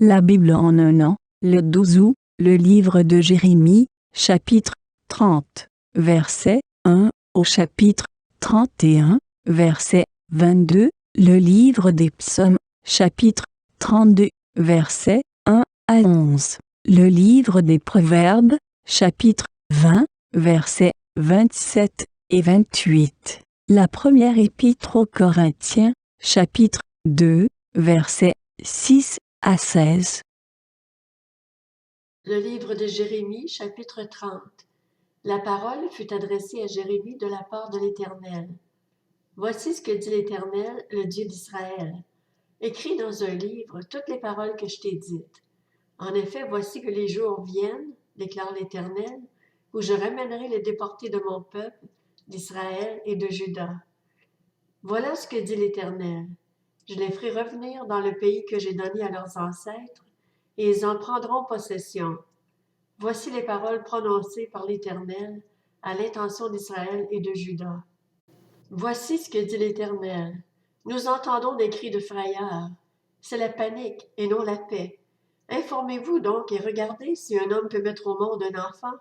La Bible en un an, le 12 août, le livre de Jérémie, chapitre 30, verset 1 au chapitre 31, verset 22, le livre des psaumes, chapitre 32, verset 1 à 11, le livre des proverbes, chapitre 20, versets 27 et 28, la première épître aux Corinthiens, chapitre 2, versets 6 à 16. Le livre de Jérémie, chapitre 30. La parole fut adressée à Jérémie de la part de l'Éternel. Voici ce que dit l'Éternel, le Dieu d'Israël. Écris dans un livre toutes les paroles que je t'ai dites. En effet, voici que les jours viennent, déclare l'Éternel, où je ramènerai les déportés de mon peuple, d'Israël et de Juda. Voilà ce que dit l'Éternel. Je les ferai revenir dans le pays que j'ai donné à leurs ancêtres, et ils en prendront possession. Voici les paroles prononcées par l'Éternel à l'intention d'Israël et de Juda. Voici ce que dit l'Éternel. Nous entendons des cris de frayeur. C'est la panique et non la paix. Informez-vous donc et regardez si un homme peut mettre au monde un enfant.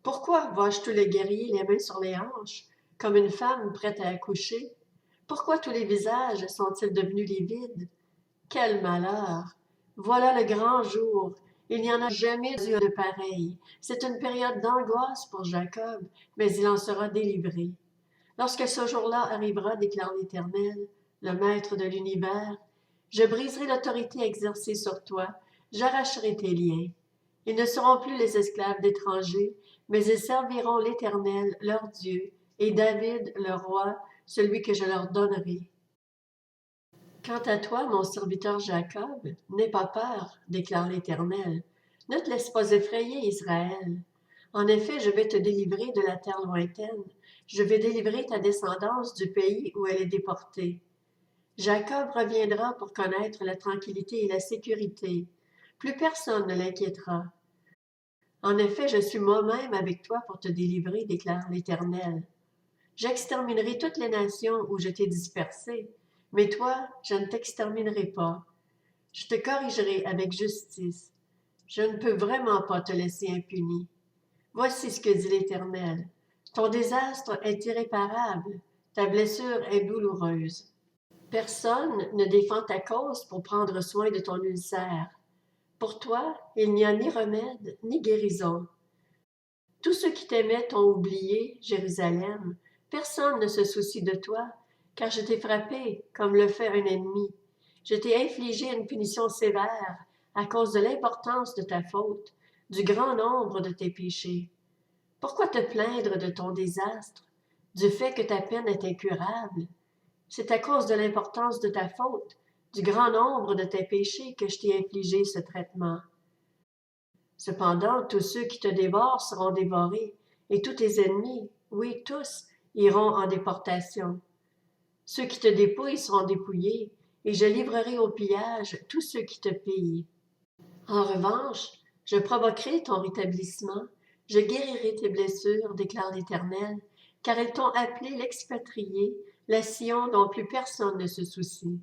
Pourquoi vois-je tous les guerriers les mains sur les hanches, comme une femme prête à accoucher? Pourquoi tous les visages sont-ils devenus livides? Quel malheur! Voilà le grand jour. Il n'y en a jamais eu de pareil. C'est une période d'angoisse pour Jacob, mais il en sera délivré. Lorsque ce jour-là arrivera, déclare l'Éternel, le Maître de l'univers, je briserai l'autorité exercée sur toi, j'arracherai tes liens. Ils ne seront plus les esclaves d'étrangers, mais ils serviront l'Éternel, leur Dieu, et David, leur roi, celui que je leur donnerai. Quant à toi, mon serviteur Jacob, n'aie pas peur, déclare l'Éternel. Ne te laisse pas effrayer, Israël. En effet, je vais te délivrer de la terre lointaine. Je vais délivrer ta descendance du pays où elle est déportée. Jacob reviendra pour connaître la tranquillité et la sécurité. Plus personne ne l'inquiétera. En effet, je suis moi-même avec toi pour te délivrer, déclare l'Éternel. J'exterminerai toutes les nations où je t'ai dispersé, mais toi, je ne t'exterminerai pas. Je te corrigerai avec justice. Je ne peux vraiment pas te laisser impuni. Voici ce que dit l'Éternel. Ton désastre est irréparable, ta blessure est douloureuse. Personne ne défend ta cause pour prendre soin de ton ulcère. Pour toi, il n'y a ni remède, ni guérison. Tous ceux qui t'aimaient t'ont oublié, Jérusalem. Personne ne se soucie de toi, car je t'ai frappé comme le fait un ennemi. Je t'ai infligé une punition sévère à cause de l'importance de ta faute, du grand nombre de tes péchés. Pourquoi te plaindre de ton désastre, du fait que ta peine est incurable? C'est à cause de l'importance de ta faute, du grand nombre de tes péchés que je t'ai infligé ce traitement. Cependant, tous ceux qui te dévorent seront dévorés, et tous tes ennemis, oui, tous, iront en déportation. Ceux qui te dépouillent seront dépouillés, et je livrerai au pillage tous ceux qui te pillent. En revanche, je provoquerai ton rétablissement, je guérirai tes blessures, déclare l'Éternel, car elles t'ont appelé l'expatrié, la Sion dont plus personne ne se soucie.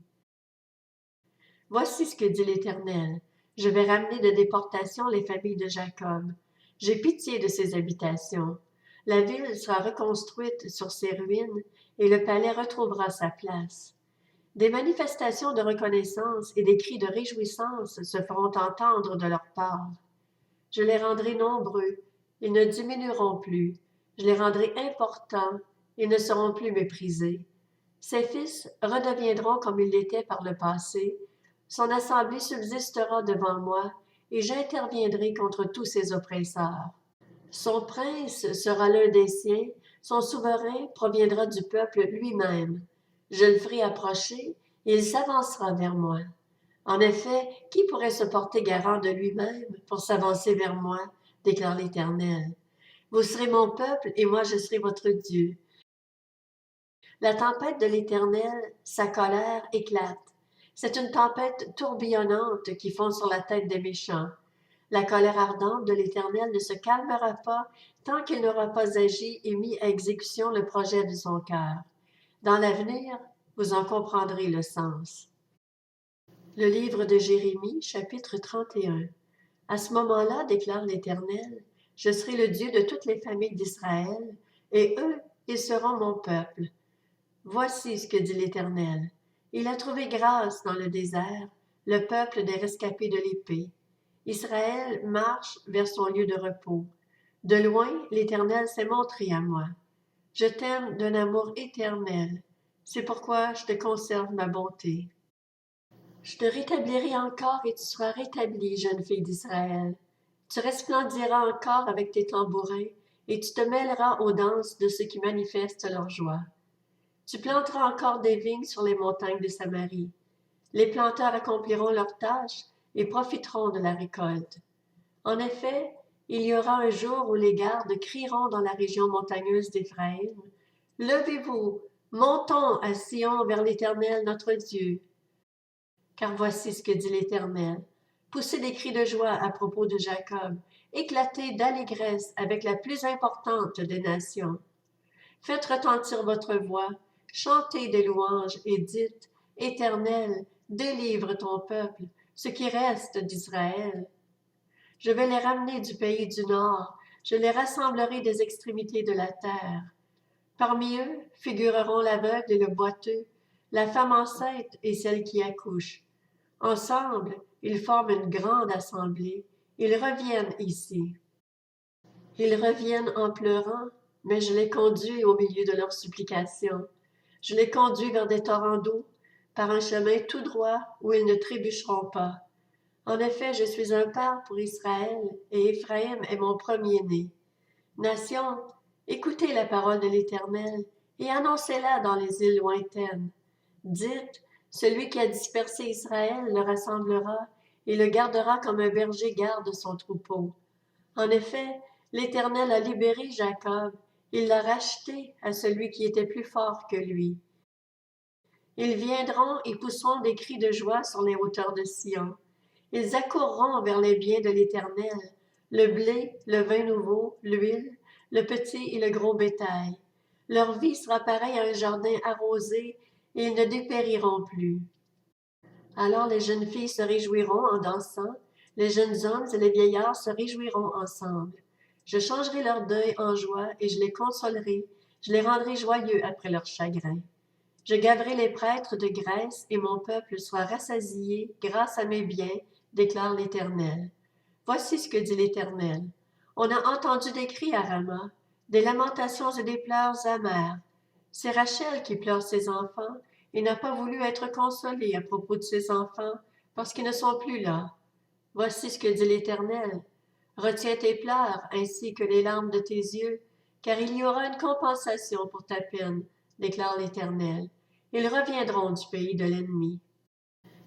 Voici ce que dit l'Éternel. Je vais ramener de déportation les familles de Jacob. J'ai pitié de ses habitations. La ville sera reconstruite sur ses ruines et le palais retrouvera sa place. Des manifestations de reconnaissance et des cris de réjouissance se feront entendre de leur part. Je les rendrai nombreux, ils ne diminueront plus. Je les rendrai importants, ils ne seront plus méprisés. Ses fils redeviendront comme ils l'étaient par le passé. Son assemblée subsistera devant moi, et j'interviendrai contre tous ses oppresseurs. Son prince sera l'un des siens, son souverain proviendra du peuple lui-même. Je le ferai approcher, et il s'avancera vers moi. En effet, qui pourrait se porter garant de lui-même pour s'avancer vers moi, déclare l'Éternel. Vous serez mon peuple, et moi je serai votre Dieu. La tempête de l'Éternel, sa colère éclate. C'est une tempête tourbillonnante qui fond sur la tête des méchants. La colère ardente de l'Éternel ne se calmera pas tant qu'il n'aura pas agi et mis à exécution le projet de son cœur. Dans l'avenir, vous en comprendrez le sens. Le livre de Jérémie, chapitre 31. À ce moment-là, déclare l'Éternel, je serai le Dieu de toutes les familles d'Israël, et eux, ils seront mon peuple. Voici ce que dit l'Éternel. Il a trouvé grâce dans le désert, le peuple des rescapés de l'épée. Israël marche vers son lieu de repos. De loin, l'Éternel s'est montré à moi. Je t'aime d'un amour éternel. C'est pourquoi je te conserve ma bonté. Je te rétablirai encore et tu seras rétablie, jeune fille d'Israël. Tu resplendiras encore avec tes tambourins et tu te mêleras aux danses de ceux qui manifestent leur joie. Tu planteras encore des vignes sur les montagnes de Samarie. Les planteurs accompliront leur tâche et profiteront de la récolte. En effet, il y aura un jour où les gardes crieront dans la région montagneuse d'Éphraïm, « Levez-vous, montons à Sion vers l'Éternel notre Dieu. » Car voici ce que dit l'Éternel. Poussez des cris de joie à propos de Jacob, éclatez d'allégresse avec la plus importante des nations. Faites retentir votre voix, chantez des louanges et dites, « Éternel, délivre ton peuple, ce qui reste d'Israël. » Je vais les ramener du pays du nord, je les rassemblerai des extrémités de la terre. Parmi eux figureront l'aveugle et le boiteux, la femme enceinte et celle qui accouche. Ensemble, ils forment une grande assemblée. Ils reviennent ici. Ils reviennent en pleurant, mais je les conduis au milieu de leurs supplications. Je les conduis vers des torrents d'eau, par un chemin tout droit où ils ne trébucheront pas. En effet, je suis un père pour Israël, et Éphraïm est mon premier-né. Nations, écoutez la parole de l'Éternel, et annoncez-la dans les îles lointaines. Dites, celui qui a dispersé Israël le rassemblera, et le gardera comme un berger garde son troupeau. En effet, l'Éternel a libéré Jacob, il l'a racheté à celui qui était plus fort que lui. Ils viendront et pousseront des cris de joie sur les hauteurs de Sion. Ils accourront vers les biens de l'Éternel, le blé, le vin nouveau, l'huile, le petit et le gros bétail. Leur vie sera pareille à un jardin arrosé, et ils ne dépériront plus. Alors les jeunes filles se réjouiront en dansant, les jeunes hommes et les vieillards se réjouiront ensemble. Je changerai leur deuil en joie et je les consolerai, je les rendrai joyeux après leur chagrin. Je gaverai les prêtres de graisse et mon peuple sera rassasié grâce à mes biens, déclare l'Éternel. Voici ce que dit l'Éternel. On a entendu des cris à Rama, des lamentations et des pleurs amers. C'est Rachel qui pleure ses enfants et n'a pas voulu être consolée à propos de ses enfants parce qu'ils ne sont plus là. Voici ce que dit l'Éternel. Retiens tes pleurs ainsi que les larmes de tes yeux, car il y aura une compensation pour ta peine, déclare l'Éternel. Ils reviendront du pays de l'ennemi.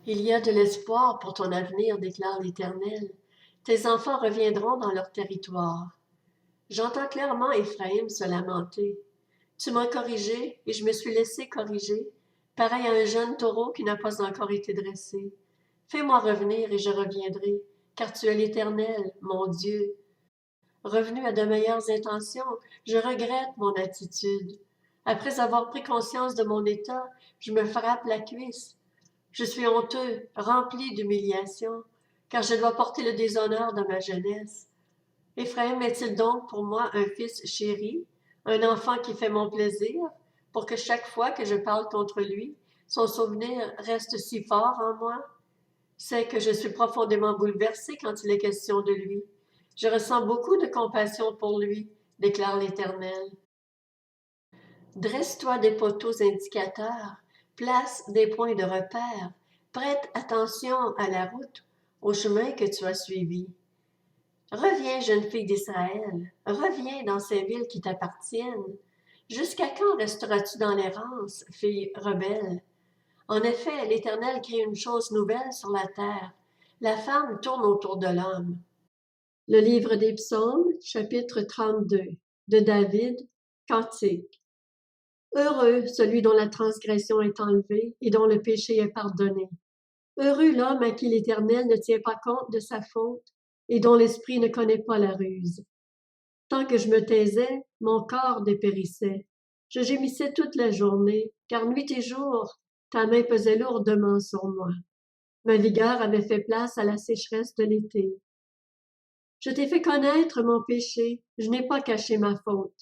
Il y a de l'espoir pour ton avenir, déclare l'Éternel. Tes enfants reviendront dans leur territoire. J'entends clairement Éphraïm se lamenter. Tu m'as corrigé et je me suis laissé corriger, pareil à un jeune taureau qui n'a pas encore été dressé. Fais-moi revenir et je reviendrai, car tu es l'Éternel, mon Dieu. Revenu à de meilleures intentions, je regrette mon attitude. Après avoir pris conscience de mon état, je me frappe la cuisse. Je suis honteux, rempli d'humiliation, car je dois porter le déshonneur de ma jeunesse. Éphraïm est-il donc pour moi un fils chéri, un enfant qui fait mon plaisir, pour que chaque fois que je parle contre lui, son souvenir reste si fort en moi? C'est que je suis profondément bouleversée quand il est question de lui. Je ressens beaucoup de compassion pour lui, déclare l'Éternel. Dresse-toi des poteaux indicateurs, place des points de repère, prête attention à la route, au chemin que tu as suivi. Reviens, jeune fille d'Israël, reviens dans ces villes qui t'appartiennent. Jusqu'à quand resteras-tu dans l'errance, fille rebelle? En effet, l'Éternel crée une chose nouvelle sur la terre. La femme tourne autour de l'homme. Le livre des Psaumes, chapitre 32, de David, Cantique. Heureux celui dont la transgression est enlevée et dont le péché est pardonné. Heureux l'homme à qui l'Éternel ne tient pas compte de sa faute et dont l'esprit ne connaît pas la ruse. Tant que je me taisais, mon corps dépérissait. Je gémissais toute la journée, car nuit et jour, ta main pesait lourdement sur moi. Ma vigueur avait fait place à la sécheresse de l'été. Je t'ai fait connaître mon péché, je n'ai pas caché ma faute.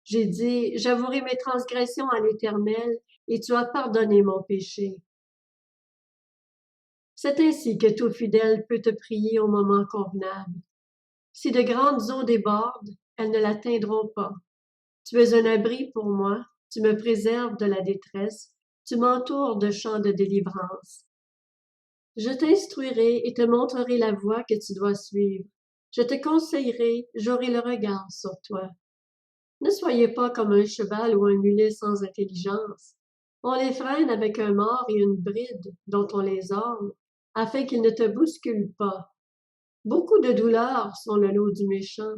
J'ai dit, j'avouerai mes transgressions à l'Éternel, et tu as pardonné mon péché. C'est ainsi que tout fidèle peut te prier au moment convenable. Si de grandes eaux débordent, elles ne l'atteindront pas. Tu es un abri pour moi, tu me préserves de la détresse, tu m'entoures de chants de délivrance. Je t'instruirai et te montrerai la voie que tu dois suivre. Je te conseillerai, j'aurai le regard sur toi. Ne soyez pas comme un cheval ou un mulet sans intelligence. On les freine avec un mors et une bride dont on les orne, afin qu'ils ne te bousculent pas. Beaucoup de douleurs sont le lot du méchant,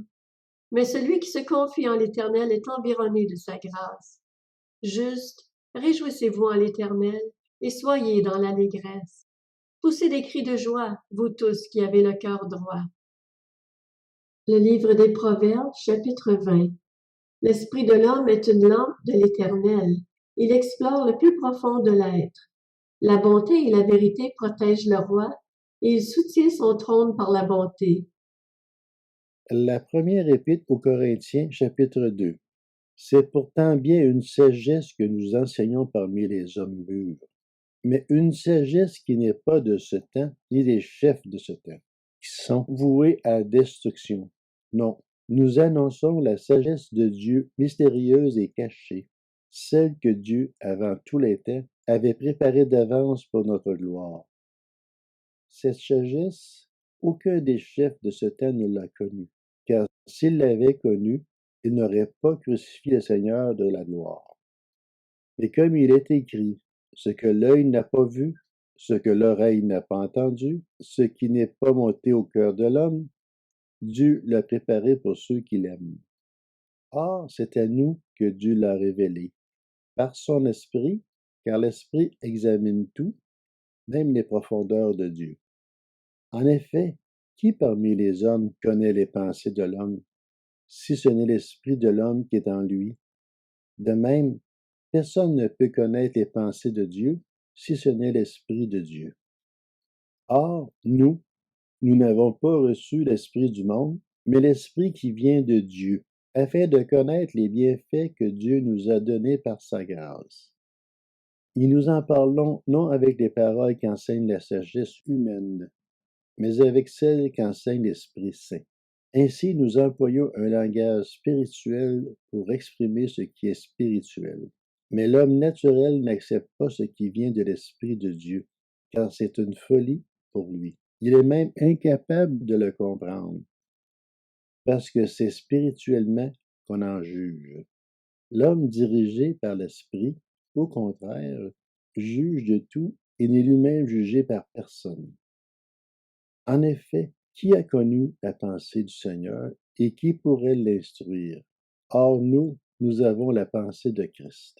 mais celui qui se confie en l'Éternel est environné de sa grâce. Juste, réjouissez-vous en l'Éternel et soyez dans l'allégresse. Poussez des cris de joie, vous tous qui avez le cœur droit. Le livre des Proverbes, chapitre 20. L'esprit de l'homme est une lampe de l'Éternel. Il explore le plus profond de l'être. La bonté et la vérité protègent le roi, et il soutient son trône par la bonté. La première épître aux Corinthiens, chapitre 2. C'est pourtant bien une sagesse que nous enseignons parmi les hommes mûrs, mais une sagesse qui n'est pas de ce temps, ni des chefs de ce temps, qui sont voués à la destruction. Non, nous annonçons la sagesse de Dieu mystérieuse et cachée, celle que Dieu, avant tous les temps, avait préparée d'avance pour notre gloire. Cette sagesse, aucun des chefs de ce temps ne l'a connue, car s'ils l'avaient connue, ils n'auraient pas crucifié le Seigneur de la gloire. Mais comme il est écrit, ce que l'œil n'a pas vu, ce que l'oreille n'a pas entendu, ce qui n'est pas monté au cœur de l'homme, Dieu l'a préparé pour ceux qui l'aiment. Or, c'est à nous que Dieu l'a révélé, par son Esprit, car l'Esprit examine tout, même les profondeurs de Dieu. En effet, qui parmi les hommes connaît les pensées de l'homme, si ce n'est l'Esprit de l'homme qui est en lui? De même, personne ne peut connaître les pensées de Dieu, si ce n'est l'Esprit de Dieu. Or, nous n'avons pas reçu l'Esprit du monde, mais l'Esprit qui vient de Dieu, afin de connaître les bienfaits que Dieu nous a donnés par sa grâce. Et nous en parlons non avec les paroles qu'enseigne la sagesse humaine, mais avec celles qu'enseigne l'Esprit Saint. Ainsi, nous employons un langage spirituel pour exprimer ce qui est spirituel. Mais l'homme naturel n'accepte pas ce qui vient de l'Esprit de Dieu, car c'est une folie pour lui. Il est même incapable de le comprendre, parce que c'est spirituellement qu'on en juge. L'homme dirigé par l'Esprit, au contraire, juge de tout et n'est lui-même jugé par personne. En effet, qui a connu la pensée du Seigneur et qui pourrait l'instruire? Or nous avons la pensée de Christ.